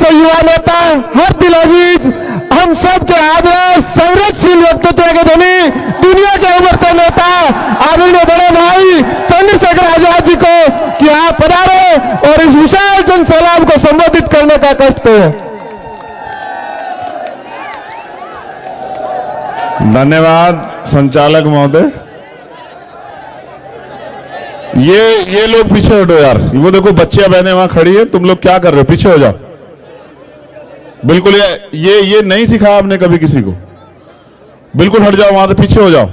से युवा नेता हर्दिल अजीज, हम सब के आदर्श संरक्षणशील व्यक्तित्व के धनी, दुनिया के उभरते नेता आदरणीय बड़े भाई चंद्रशेखर आजाद जी को कि आप पधारे और इस विशाल जन सैलाब को संबोधित करने का कष्ट करें। धन्यवाद संचालक महोदय। ये लोग पीछे हटो यार, वो देखो बच्चियां बहनें वहां खड़ी है, तुम लोग क्या कर रहे हो, पीछे हो जाओ। बिल्कुल ये नहीं सिखाया आपने कभी किसी को, बिल्कुल हट जाओ वहां से, पीछे हो जाओ।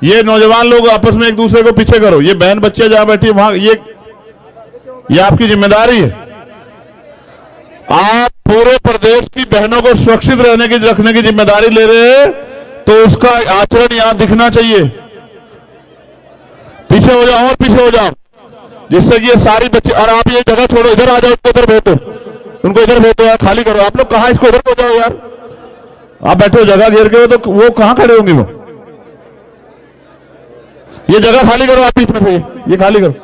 ये नौजवान लोग आपस में एक दूसरे को पीछे करो। ये बहन बच्चे जहां बैठी है वहां, ये आपकी जिम्मेदारी है। आप पूरे प्रदेश की बहनों को सुरक्षित रखने की जिम्मेदारी ले रहे हैं, तो उसका आचरण यहां दिखना चाहिए। पीछे हो जाओ और पीछे हो जाओ, जिससे कि ये सारी बच्चे, और आप ये जगह छोड़ो, इधर आ जाओ, उनको इधर भेजो, उनको इधर भेजो यार, खाली करो। आप लोग कहां, इसको इधर हो जाओ यार, आप बैठे हो जगह घेर के हो, तो वो कहां खड़े होंगे वो। ये जगह खाली करो, आप बीच में से ये खाली करो।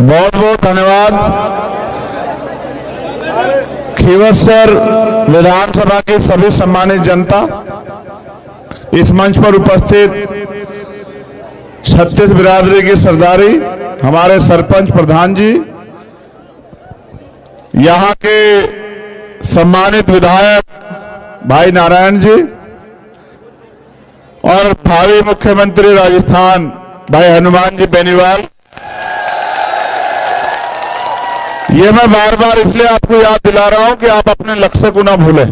बहुत बहुत धन्यवाद। खीवसर विधानसभा की सभी सम्मानित जनता, इस मंच पर उपस्थित छत्तीस बिरादरी की सरदारी, हमारे सरपंच प्रधान जी, यहां के सम्मानित विधायक भाई नारायण जी और भावी मुख्यमंत्री राजस्थान भाई हनुमान जी बेनीवाल। ये मैं बार बार इसलिए आपको याद दिला रहा हूं कि आप अपने लक्ष्य को ना भूलें।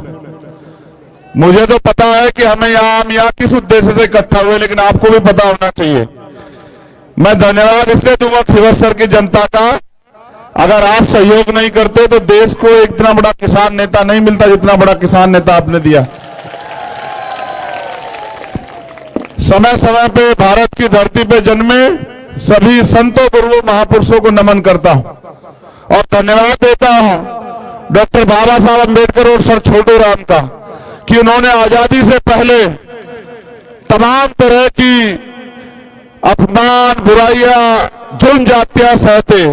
मुझे तो पता है कि हम यहाँ किस उद्देश्य से इकट्ठा हुए, लेकिन आपको भी पता होना चाहिए। मैं धन्यवाद इसलिए दूंगा खीवसर की जनता का। अगर आप सहयोग नहीं करते तो देश को इतना बड़ा किसान नेता नहीं मिलता जितना बड़ा किसान नेता आपने दिया। समय समय पे भारत की धरती पे जन्मे सभी संतों, गुरुओं, महापुरुषों को नमन करता हूं और धन्यवाद देता हूं डॉक्टर बाबा साहब अम्बेडकर और सर छोटू राम का, कि उन्होंने आजादी से पहले तमाम तरह की अपमान, बुराइयां, जुल्म जातियां सहते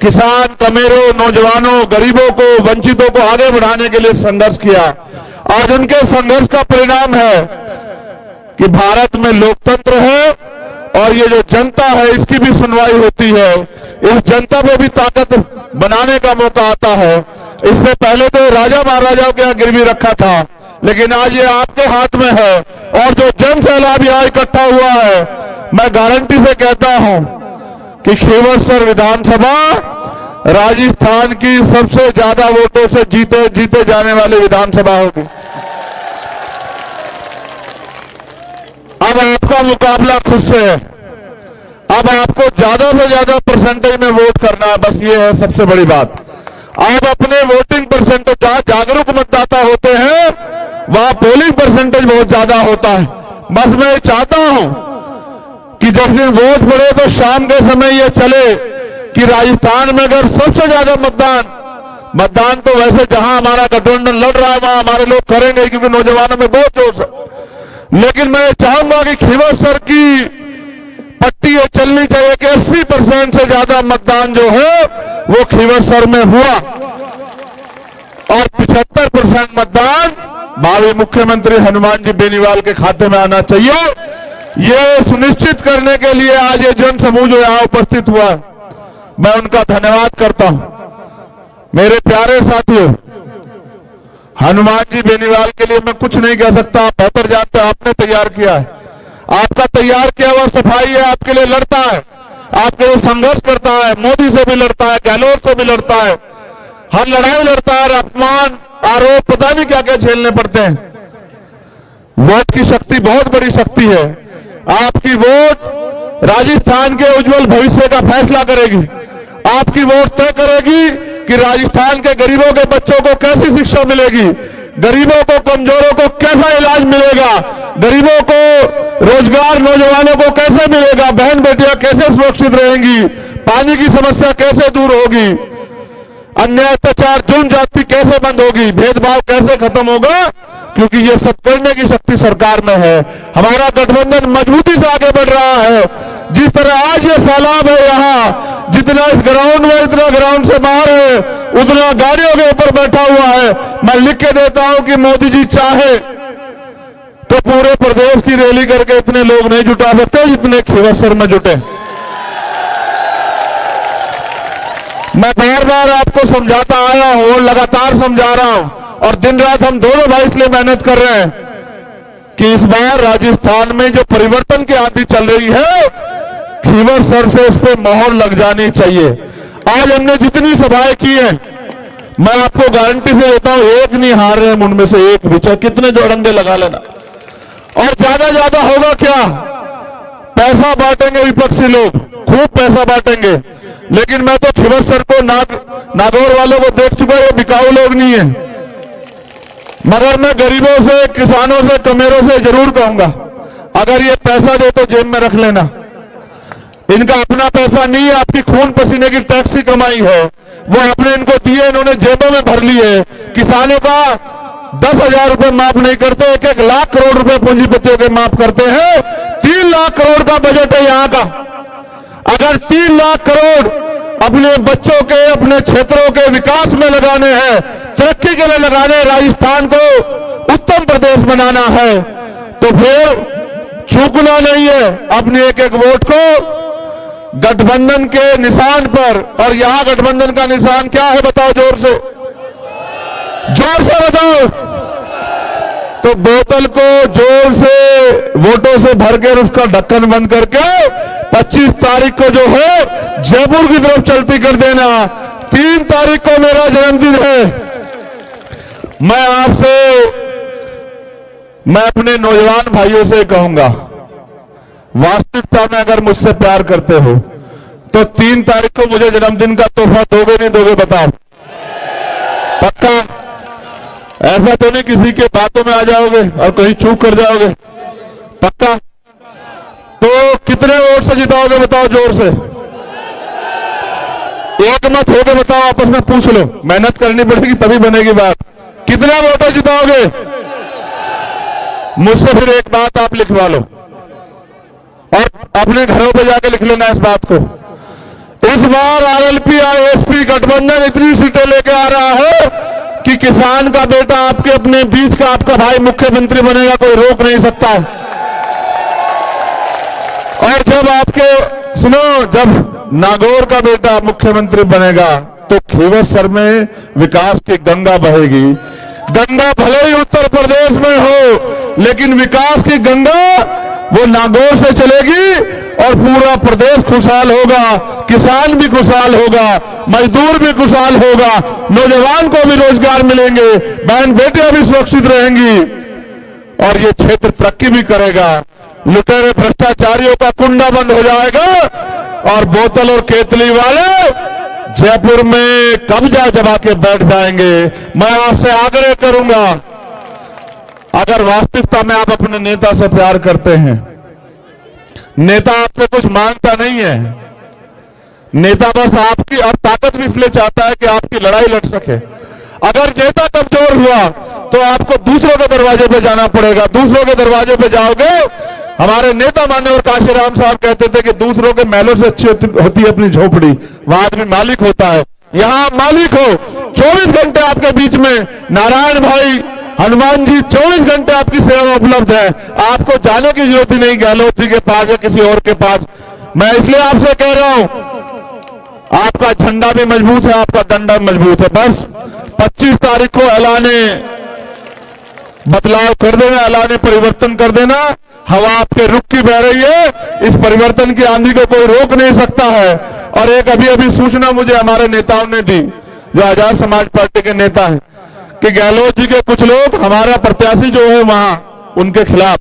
किसान, कमेरों, नौजवानों, गरीबों को, वंचितों को आगे बढ़ाने के लिए संघर्ष किया। आज उनके संघर्ष का परिणाम है कि भारत में लोकतंत्र है और ये जो जनता है इसकी भी सुनवाई होती है। इस जनता को भी ताकत बनाने का मौका आता है। इससे पहले तो राजा महाराजाओं के यहाँ गिरवी रखा था, लेकिन आज ये आपके हाथ में है। और जो जन सैलाब यहाँ इकट्ठा हुआ है, मैं गारंटी से कहता हूं कि खीवसर विधानसभा राजस्थान की सबसे ज्यादा वोटों से जीते जाने वाली विधानसभा होगी। अब आपका मुकाबला खुद से है। अब आपको ज्यादा से ज्यादा परसेंटेज में वोट करना है, बस ये है सबसे बड़ी बात। आप अपने वोटिंग परसेंटेज, जहां जागरूक मतदाता होते हैं वहां पोलिंग परसेंटेज बहुत ज्यादा होता है। बस मैं चाहता हूं कि जब दिन वोट पड़े तो शाम के समय ये चले कि राजस्थान में अगर सबसे ज्यादा मतदान तो वैसे जहां हमारा गठबंधन लड़ रहा है वहां हमारे लोग करेंगे, क्योंकि नौजवानों में बहुत जोश है। लेकिन मैं चाहूंगा कि खीवसर की पट्टी ये चलनी चाहिए कि 80% से ज्यादा मतदान जो है वो खीवसर में हुआ और 75% मतदान भावी मुख्यमंत्री हनुमान जी बेनीवाल के खाते में आना चाहिए। ये सुनिश्चित करने के लिए आज ये जन समूह जो यहां उपस्थित हुआ, मैं उनका धन्यवाद करता हूं। मेरे प्यारे साथियों, हनुमान जी बेनीवाल के लिए मैं कुछ नहीं कह सकता, आप बेहतर जानते हैं। आपने तैयार किया है, आपका तैयार किया हुआ सफाई है, आपके लिए लड़ता है, आपके लिए संघर्ष करता है, मोदी से भी लड़ता है, गहलोत से भी लड़ता है, हर लड़ाई लड़ता है, अपमान, आरोप, पता नहीं क्या क्या झेलने पड़ते हैं। वोट की शक्ति बहुत बड़ी शक्ति है। आपकी वोट राजस्थान के उज्जवल भविष्य का फैसला करेगी। आपकी वोट तय करेगी कि राजस्थान के गरीबों के बच्चों को कैसी शिक्षा मिलेगी, गरीबों को, कमजोरों को कैसा इलाज मिलेगा, गरीबों को रोजगार, नौजवानों को कैसे मिलेगा, बहन बेटियां कैसे सुरक्षित रहेंगी, पानी की समस्या कैसे दूर होगी, अन्याय, अत्याचार, जुल्म जाति कैसे बंद होगी, भेदभाव कैसे खत्म होगा। क्योंकि ये सब करने की शक्ति सरकार में है। हमारा गठबंधन मजबूती से आगे बढ़ रहा है। जिस तरह आज ये सैलाब है, यहाँ जितना इस ग्राउंड में, इतना ग्राउंड से बाहर है, उतना गाड़ियों के ऊपर बैठा हुआ है। मैं लिख के देता हूं कि मोदी जी चाहे तो पूरे प्रदेश की रैली करके इतने लोग नहीं जुटा सकते जितने खींवसर में जुटे। मैं बार बार आपको समझाता आया हूं और लगातार समझा रहा हूं, और दिन रात हम दोनों भाई इसलिए मेहनत कर रहे हैं कि इस बार राजस्थान में जो परिवर्तन की आंधी चल रही है, खींवसर से उस पर मोहर लग जानी चाहिए। आज हमने जितनी सभाएं की हैं, मैं आपको गारंटी से देता हूं, एक नहीं हार रहे हम उनमें से एक भी, चाहे कितने जोड़ंगे लगा लेना। और ज्यादा होगा क्या, पैसा बांटेंगे विपक्षी लोग, खूब पैसा बांटेंगे। लेकिन मैं तो खींवसर को नागौर वालों को देख चुका, ये बिकाऊ लोग नहीं है। मगर मैं गरीबों से, किसानों से, कमेरों से जरूर कहूंगा, अगर ये पैसा दे तो जेब में रख लेना। इनका अपना पैसा नहीं है, आपकी खून पसीने की टैक्स की कमाई है, वो आपने इनको दिए, इन्होंने जेबों में भर लिए। किसानों का 10,000 रुपए माफ नहीं करते, 1-1 लाख करोड़ रुपए पूंजीपतियों के माफ करते हैं। 3 लाख करोड़ का बजट है यहाँ का। अगर 3 लाख करोड़ अपने बच्चों के, अपने क्षेत्रों के विकास में लगाने हैं, तरक्की के लिए लगाने, राजस्थान को उत्तम प्रदेश बनाना है, तो फिर चूकना नहीं है अपने एक वोट को गठबंधन के निशान पर। और यहां गठबंधन का निशान क्या है बताओ, जोर से बताओ। तो बोतल को जोर से वोटों से भरकर उसका ढक्कन बंद करके 25 तारीख को जो है जयपुर की तरफ चलती कर देना। 3 तारीख को मेरा जन्मदिन है। मैं अपने नौजवान भाइयों से कहूंगा, वास्तविकता में अगर मुझसे प्यार करते हो तो 3 तारीख को मुझे जन्मदिन का तोहफा दोगे नहीं दोगे बताओ? पक्का? ऐसा तो नहीं किसी के बातों में आ जाओगे और कहीं चूक कर जाओगे? पक्का? तो कितने वोट से जिताओगे बताओ जोर से? एक मत होके बताओ, आपस में पूछ लो, मेहनत करनी पड़ेगी तभी बनेगी बात। कितना वोट जिताओगे? मुझसे फिर एक बात आप लिखवा लो और अपने घरों पे जाके लिख लेना इस बात को। इस बार आरएलपी आईएसपी गठबंधन इतनी सीटें लेके आ रहा है कि किसान का बेटा आपके अपने बीच का आपका भाई मुख्यमंत्री बनेगा, कोई रोक नहीं सकता। और जब जब नागौर का बेटा मुख्यमंत्री बनेगा तो खींवसर में विकास की गंगा बहेगी। गंगा भले ही उत्तर प्रदेश में हो, लेकिन विकास की गंगा वो नागौर से चलेगी और पूरा प्रदेश खुशहाल होगा, किसान भी खुशहाल होगा, मजदूर भी खुशहाल होगा, नौजवान को भी रोजगार मिलेंगे, बहन बेटियां भी सुरक्षित रहेंगी और ये क्षेत्र तरक्की भी करेगा। लुटेरे भ्रष्टाचारियों का कुंडा बंद हो जाएगा और बोतल और केतली वाले जयपुर में कब्जा जमा के बैठ जाएंगे। मैं आपसे आग्रह करूंगा, अगर वास्तविकता में आप अपने नेता से प्यार करते हैं, नेता आपसे कुछ मांगता नहीं है, नेता बस आपकी और ताकत भी इसलिए चाहता है कि आपकी लड़ाई लड़ सके। अगर नेता कमजोर हुआ तो आपको दूसरों के दरवाजे पे जाना पड़ेगा। दूसरों के दरवाजे पे जाओगे, हमारे नेता मान्यवर काशीराम साहब कहते थे कि दूसरों के महलों से अच्छी होती है अपनी झोपड़ी, वहां आदमी मालिक होता है। यहां मालिक हो, 24 घंटे आपके बीच में नारायण भाई हनुमान जी 24 घंटे आपकी सेवा में उपलब्ध है। आपको जाने की जरूरत ही नहीं गहलोत जी के पास या किसी और के पास। मैं इसलिए आपसे कह रहा हूं, आपका झंडा भी मजबूत है, आपका डंडा भी मजबूत है। बस 25 तारीख को ऐलाने बदलाव कर देना, ऐलाने परिवर्तन कर देना। हवा आपके रुख की बह रही है, इस परिवर्तन की आंधी को कोई रोक नहीं सकता है। और एक अभी सूचना मुझे हमारे नेताओं ने दी, जो आजाद समाज पार्टी के नेता हैं, कि गहलोत जी के कुछ लोग हमारा प्रत्याशी जो है वहां उनके खिलाफ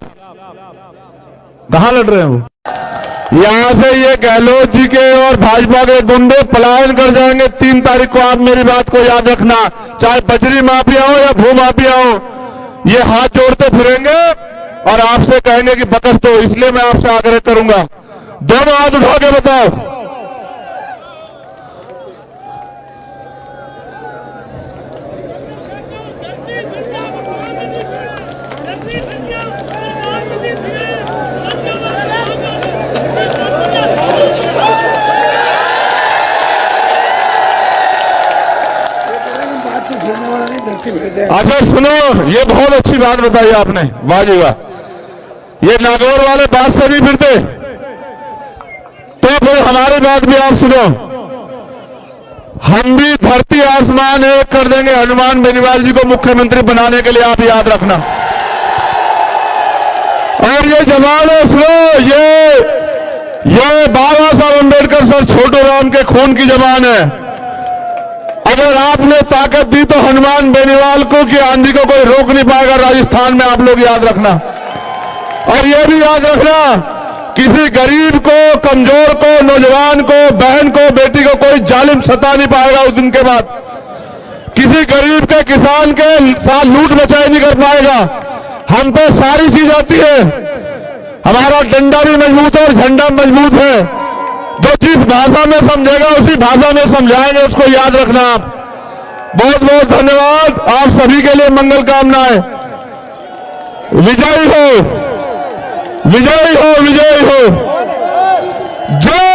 कहां लड़ रहे हैं। वो यहां से ये गहलोत जी के और भाजपा के गुंडे पलायन कर जाएंगे 3 तारीख को। आप मेरी बात को याद रखना, चाहे बजरी माफिया हो या भू माफिया हो, ये हाथ जोड़ते फिरेंगे और आपसे कहेंगे कि बकस दो। इसलिए मैं आपसे आग्रह करूंगा, दोनों हाथ उठा के बताओ, अच्छा सुनो, ये बहुत अच्छी बात बताई आपने, वाह जी वाह। ये नागौर वाले बात से नहीं फिरते, तो फिर हमारी बात भी आप सुनो। हम भी धरती आसमान एक कर देंगे हनुमान बेनीवाल जी को मुख्यमंत्री बनाने के लिए, आप याद रखना। और ये जवान है, सुनो, ये बाबा साहब अम्बेडकर सर छोटू राम के खून की जवान है। अगर आपने ताकत दी तो हनुमान बेनीवाल को कि आंधी को कोई रोक नहीं पाएगा राजस्थान में, आप लोग याद रखना। और ये भी याद रखना, किसी गरीब को, कमजोर को, नौजवान को, बहन को, बेटी को कोई जालिम सता नहीं पाएगा उस दिन के बाद। किसी गरीब के, किसान के साथ लूट मचाई नहीं कर पाएगा। हम पे सारी चीज आती है, हमारा डंडा भी मजबूत है और झंडा मजबूत है। जो जिस भाषा में समझेगा उसी भाषा में समझाएंगे, उसको याद रखना आप। बहुत बहुत धन्यवाद, आप सभी के लिए मंगल कामनाएं। विजयी हो, विजयी हो, विजयी हो। जय